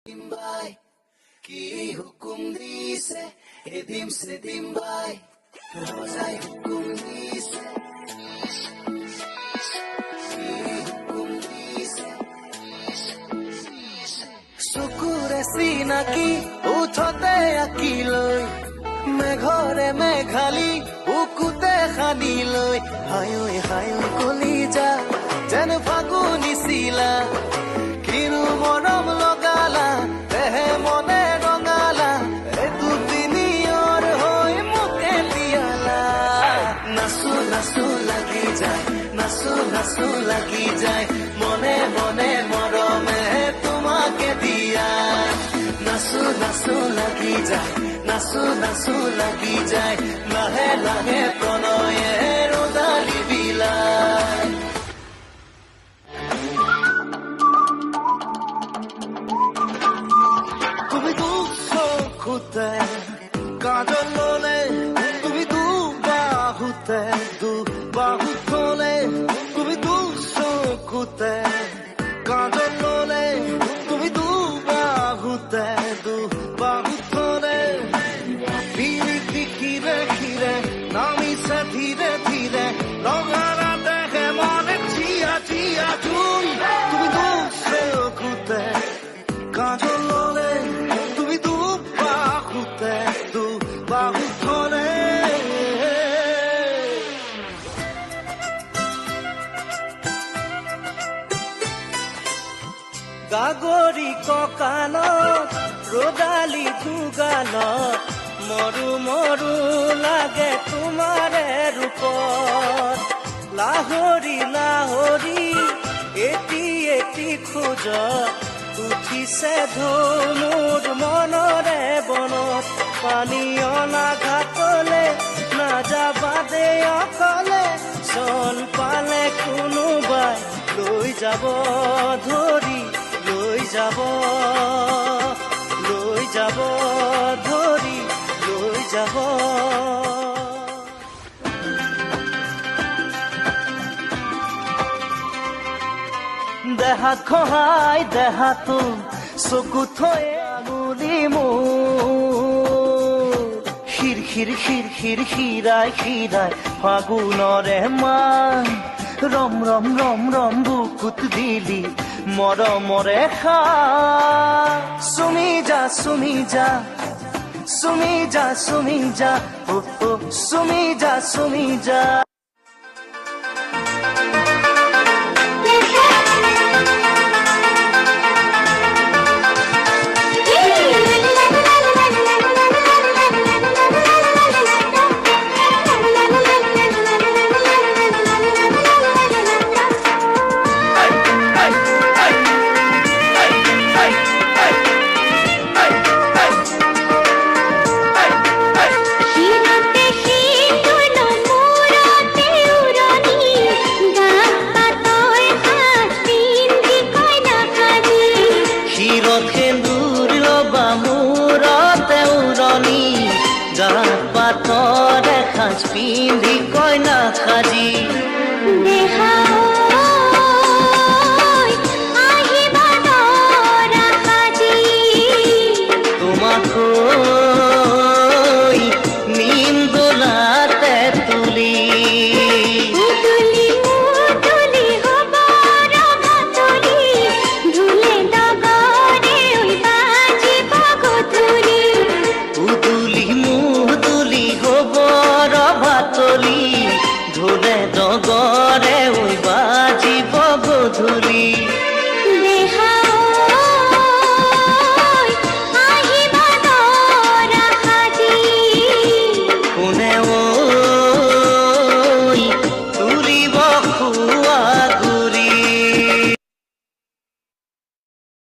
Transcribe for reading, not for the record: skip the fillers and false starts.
Dimbai, ki hukum dise, edim se dimbai, rozai hukum dise, ki hukum dise. Sukure sinaki, uthate akiloi, meghore meghali, ukute khaniloi, hayoi hayoi kolija, jen faguni sila, kiru morom logala, tehe mone rongala, etu dinior hoi muke diala. Nasu nasu lagi jai, nasu nasu lagi jai, mone mone morome tumake diya. Nasu nasu lagi jai, nasu nasu lagi jai, lahe lahe pronoye rodali bilai. কাজল লোলে তুমি দু বাহু তোলে তুমি দু চকুতে কাজল লোলে তুমি দু বাহু তোলে পিরিতি খিরে খিরে নামিছে ধীরে ধীরে লগারা দেখে মনে চিয়া চিয়া চুই তুমি দু চকুতে কাজল লোলে তুমি দু বাহুতে বাহু ধরে গাগৰি ককালত ৰদালি দুগালত মৰু মৰু লাগে তোমাৰে ৰূপত লাহৰি লাহৰি এটি এটি খোজত উঠিছে ধনুৰ মনৰে বনত পানী অনা ঘাটলে নাযাবা দে অকলে চন পালে কোনোবাই লৈ যাব ধৰি লৈ যাব ধৰি লৈ যাব দেহাত খহাই দেহাতো চকু থৈ আঙুলি মোৰ খিৰ খিৰ খিৰ খিৰ খিৰাই খিৰাই ফাগুনৰে মান ৰম ৰম ৰম ৰম বুকুত দিলি মৰমৰে খা চুমি যা চুমি যা চুমি যা চুমি যা চুমি যা চুমি যা পাতরে খাজ পিন্ধি কইনা খাজি